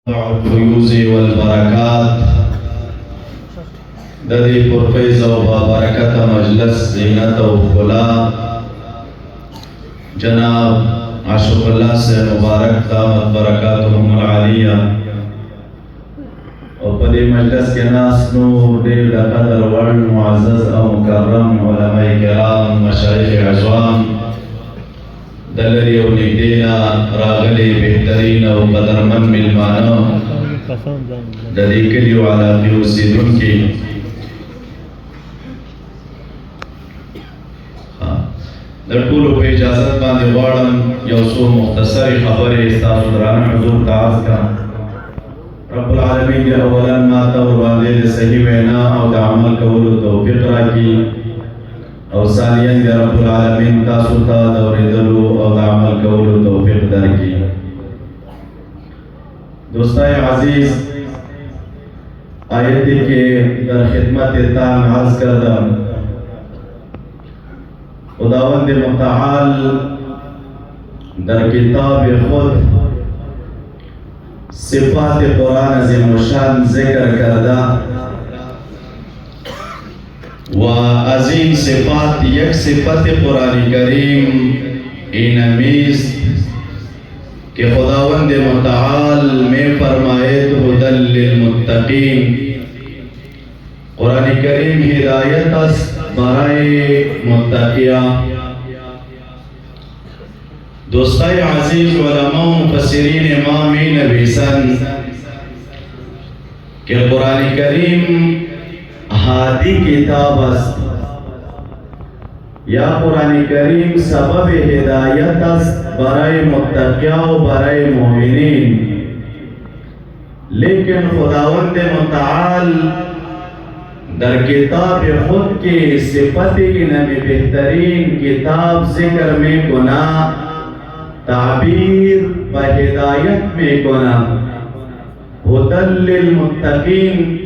الفيوز والبركات ددي پرفیض و برکت مجلس زینت و خلا جناب عاشق اللہ سے مبارک دامت برکاتهم العالیہ اور پدی مجلس کے ناس نور دیر قدر ورن معزز او مکرم علماء کرام مشایخ عزوام دلری و نگدینا راغلی بہترین و قدرمن ملمانو ددی کلیو علاقی و سیدون کی در طول و اجازت باندې غواړم یو څو مختصری خبرې ستاسو درانه حضور ته عرض کړم. رب العالمین دې اولا ما ته ورباندې د صحیح وینا او د عمل کولو توفیق راکړي او ثانیا دې رب العالمین تاسو ته د اورېدلو او د عمل کولو توفیق درکړي. دوستای عزیز، آیتی که در خدمت تان عرض کردم خداوند متعال در کتاب خود صفات قرآن عظیم الشان ذکر کرده و از این صفات یک صفت قرآن کریم این همیست که خداوند متعال میں فرمائے هدی للمتقین. قرآن کریم ہدایت است برای متقیان. دوستای عزیز، علماء و مفسرین ما می نویسند که قرآن کریم هادی کتاب است یا قرآن کریم سبب هدایت است برای متقیان و برای مؤمنین. لیکن خداوند متعال در کتاب خود کی صفت نبی بہترین کتاب ذکر میں کنا، تعبیر و ہدایت میں کنا هدی للمتقین.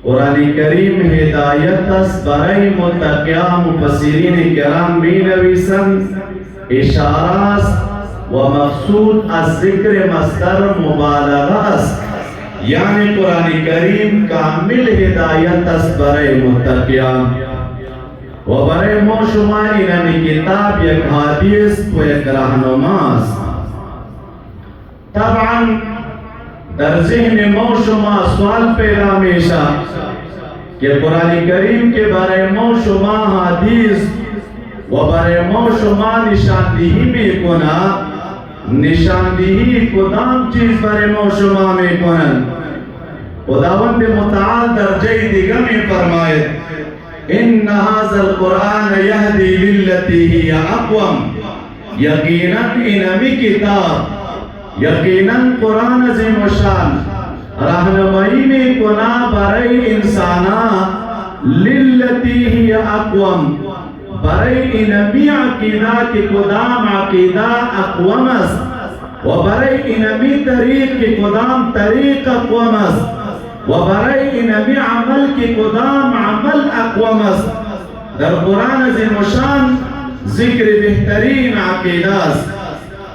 قرآن کریم ہدایت است برای متقیان. مفسرین کرام می نویسند اشاره است و مقصود از ذکر مصدر مبالغه است، یعنی قرآن کریم کامل ہدایت است برای متقیان و برای ما شما این کتاب یک هادی است و یک راهنما است. طبعا در ذهن ما شما سوال پیدا میشه که قرآن کریم که برای ما شما هادی است و برای ما شما نشاندهی میکنه، نشاندهی کدام چیز برای ما شما میکنند؟ خداوند متعال در جای دیگه می فرماید ان هذا القرآن یهدی للتی هی اقوم. یقینا اینمی کتاب، یقینا قرآن عظیم الشان راهنمایی میکنه برای انسانا للتی هی اقوم، برای اینمی عقیده که کدام عقیده اقوم است و برای اینمی طریق که کدام طریق اقوم است و برای اینمی عمل که کدام عمل اقوم است. در قرآن عظیم الشان ذکر بهترین عقیده است،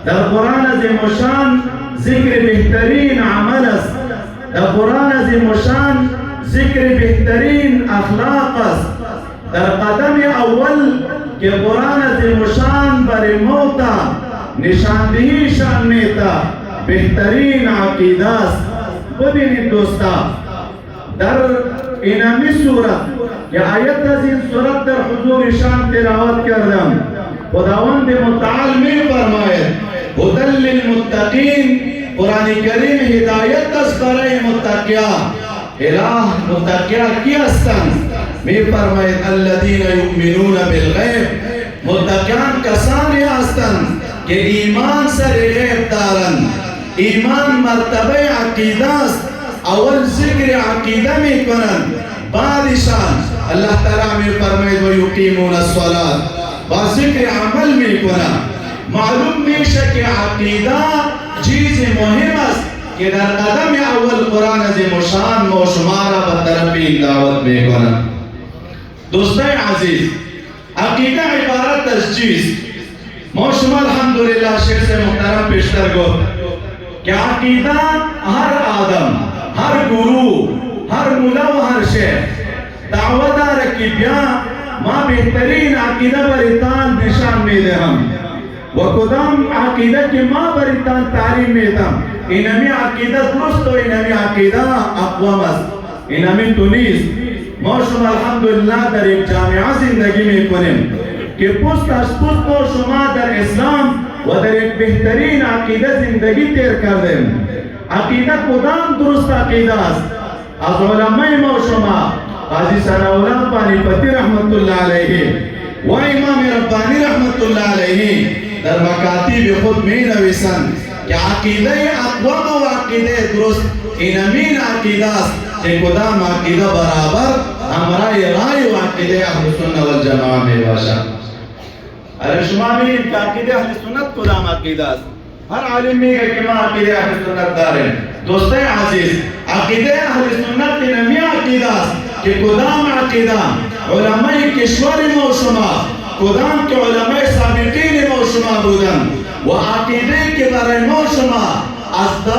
در قرآن عظیم الشان ذکر بهترین عمل است، در قرآن عظیم الشان ذکر بهترین اخلاق است. در قدم اول که قرآن عظیم الشان برای موتا نشاندهی شان میتا بهترین عقیده است. ببینید دوستا، در اینمی صورت یا آیت از این صورت در حضور شان تلاوت کردم. خداوند متعال می فرماید هدی للمتقین. قرآن کریم هدایت است برای متقیان. الہ متقیان کی هستند؟ می فرماید الذین یؤمنون بالغیب. متقیان کسانی هستند که ایمان سر غیب دارند. ایمان مرتبه عقیده است. اول ذکر عقیده می کنند، بعدشان اللہ تعالی می فرماید و یقیمون الصلاة، با ذکر عمل می کنند. معلوم میشه که عقیده چیز مهم است که در قدم اول قرآن عظیم الشان ما شما را به طرف این دعوت می کنند. دوستای عزیز، عقیده عبارت از چیست؟ ما شما الحمدلله شیخ محترم پیشتر گفت کہ عقیدہ ہر بهترین عقیده بریتان نشان میدهم و کدام عقیده که ما بریتان تعلیم میدم اینمی عقیده درست و اینمی عقیده اقوام است، اینمی تو نیست. ما شما الحمدلله در یک جامعه زندگی میکنیم که پست از پست ما شما در اسلام و در یک بهترین عقیده زندگی تیر کردیم. عقیده کدام درست عقیده است؟ از علمای ما شما قاضی ثناءالله پانیپتی رحمت الله علیه و امام ربانی رحمت الله علیه در مکاتب خود می نویسند که عقیده اقوام و عقیده درست اینمین عقیده است که کدام عقیده برابر همراه رای و عقیده اهل سنت والجماعه می باشد. اگر شما ببینید که عقیده اهل سنت کدام عقیده است، هر عالم میگه که ما عقیده اهل سنت داریم. دوستای عزیز، عقیده اهل سنت اینمی عقیده است که کدام عقیده علمای کشور ما و شما، کدام که علمای سابقین ما و شما بودن و عقیده که برای ما و شما از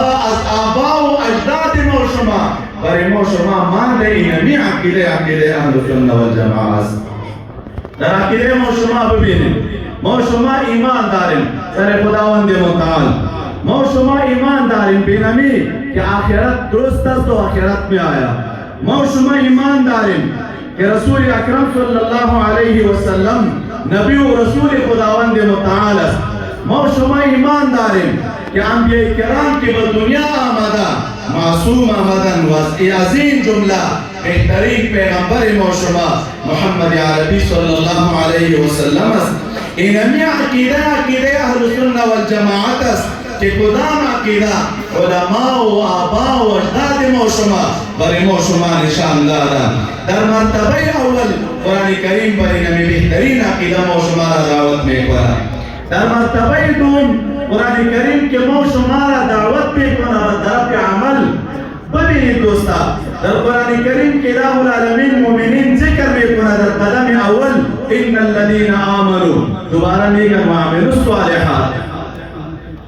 آبا و اجداد ما و شما برای ما و شما مانده اینمی عقیده اهل سنت والجماعه است. در عقیده ما و شما ببینید، ما و شما ایمان داریم سر خداوند متعال، ما و شما ایمان داریم بینمی که آخرت درست است و آخرت می آیا. ما و شما ایمان داریم که رسول اکرم صلی الله علیه و سلم نبی و رسول خداوند متعال است. ما و شما ایمان داریم که انبیاء کرام که به دنیا آمده معصوم آمدن و از این جمله بهترین پیغمبر ما و شما محمد عربی صلی الله علیه و سلم است. اینمی عقیده اهل سنت والجماعت است که کدام عقیده علماء و آبا و اجداد ما و شما برای ما و شما نشان دادن. در مرتبه اول قرآن کریم برای اینمی بهترین عقیده ما و شما را دعوت میکنه. در مرتبه دوم قرآن کریم که ما و شما را دعوت میکنه به طرف عمل. ببینید دوستا، در قرآن کریم که اله العالمین مؤمنین ذکر میکنه در قدم اول ان الذين آمنوا، دوباره میگن و عملوا الصالحات.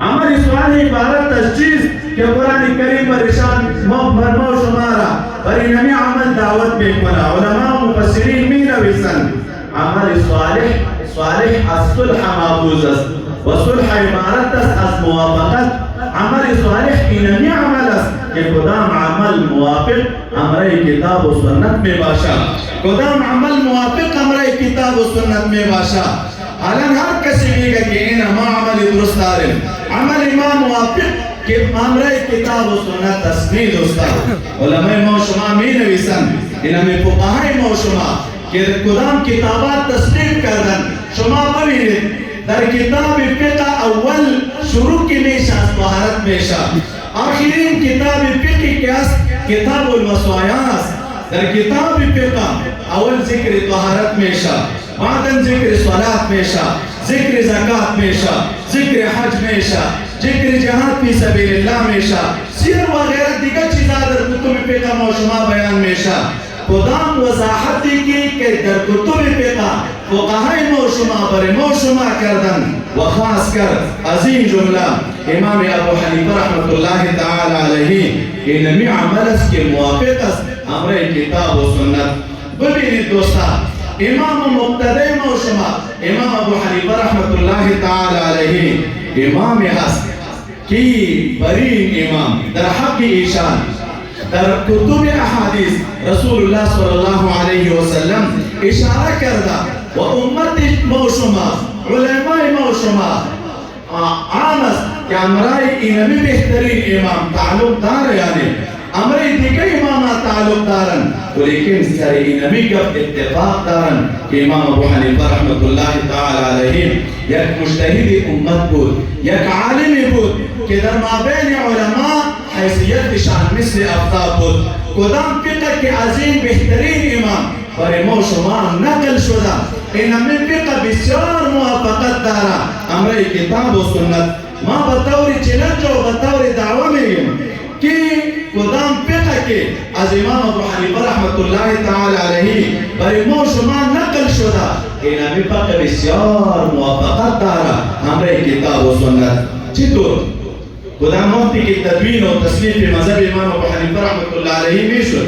عمل صالح عبارت از چیز که قرآن کریم برشان ما و شما را برای اینمی عمل دعوت میکنه. علماء و مفسرین می نویسند عمل صالح از صلح محفوظ است و صلح عبارت است از موافقت. عمل صالح اینمی عمل است که کدام عمل موافق امر کتاب و سنت می باشد، کدام عمل موافق امر کتاب و سنت می باشد. الان هر کسی میگه که این ما عمل درست داریم، عمل ما موافق که امر کتاب و سنت است. می دوستا، علمای ما شما می نویسند، اینمی فقهای ما شما که کدام کتابات تصنیف کردن. شما ببینید در کتاب فقه اول شروع کی میشه از طهارت میشه، آخرین کتاب فقه که است کتاب المسوایا است. در کتاب فقه اول ذکر طهارت میشه، بعدن ذکر صلات میشه، ذکر زکات میشه، ذکر حج میشه، ذکر جهاد فی سبیل الله میشه، سیر و غیره دیگر چیزا در کتب فقه ما شما بیان میشه. کدام وضاحتی که در کتب فقه فقهای ما شما برای ما شما کردن و خاص کر از این جمله امام ابو حنیفه رحمت الله تعالی علیه اینمی عمل است که موافق است امر کتاب و سنت. ببینید دوستا، امام مقتدی ما شما امام ابو حنیفه رحمت الله تعالی علیه امام هست که برین امام در حق ایشان در کتب احادیث رسول الله صلی الله علیه و سلم اشاره کرده و امت ما شما علمای ما شما عام است که امرای اینمی بهترین امام تعلق داره، یعنی امرای دیگه امامات تعلق دارن ولیکن سر اینمی گفت اتفاق دارن که امام ابو حنیفه رحمت الله تعالی علیه یک مجتهد امت بود، یک عالم بود که در مابین علما حیثیتشان مثل آفتاب بود. کدام فقه که از این بهترین امام برای ما شما نقل شده، اینمی فقه بسیار موافقت داره امر کتاب و سنت. ما به طور چلنج و به طور دعوه میگیم که کدام فقه که از امام ابو حنیفه رحمت الله تعالی علیه برای ما شما نقل شده، اینمی فقه بسیار موافقت داره امر کتاب و سنت. چطور؟ کدام وقتی که تدوین و تصنیف مذهب امام ابو حنیفه رحمت الله علیه میشد،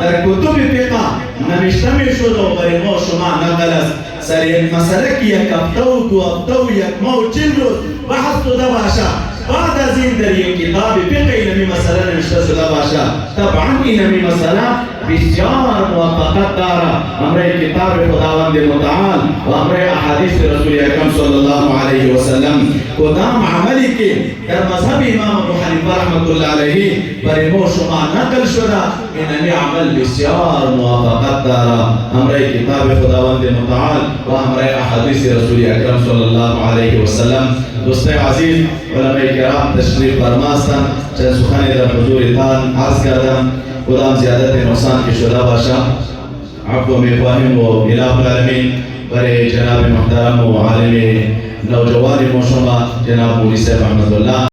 در کتب فقه نوشته می شد و برای ما شما نقل سر یک مسئله که یک هفته و دو هفته و یک ماه و 40 روز بحث شده باشه بعد از این در یک کتاب فقه اینمی مسئله نوشته شده باشه طبعا اینمی مسئله بسیار موافقت داره امره کتاب خداوند متعال و امره احادیث رسول اکرم صلی الله علیه و سلم کدام عملی که در مذهب امام ابو حنیفه رحمت الله علیه برای ما شما نقل شده اینمی عمل بسیار موافقت داره امره کتاب خداوند متعال و امره احادیث رسول اکرم صلی الله علیه و سلم دوستان عزیز علماء کرام تشریف فرماستند چند سخنی در حضورتان عرض کردم خدام زیادت نقصان کی شده باشه عفو می‌خواهیم و اله العالمین برای جناب محترم و عالم نوجوان ما شما جناب مولوی صاحب احمد الله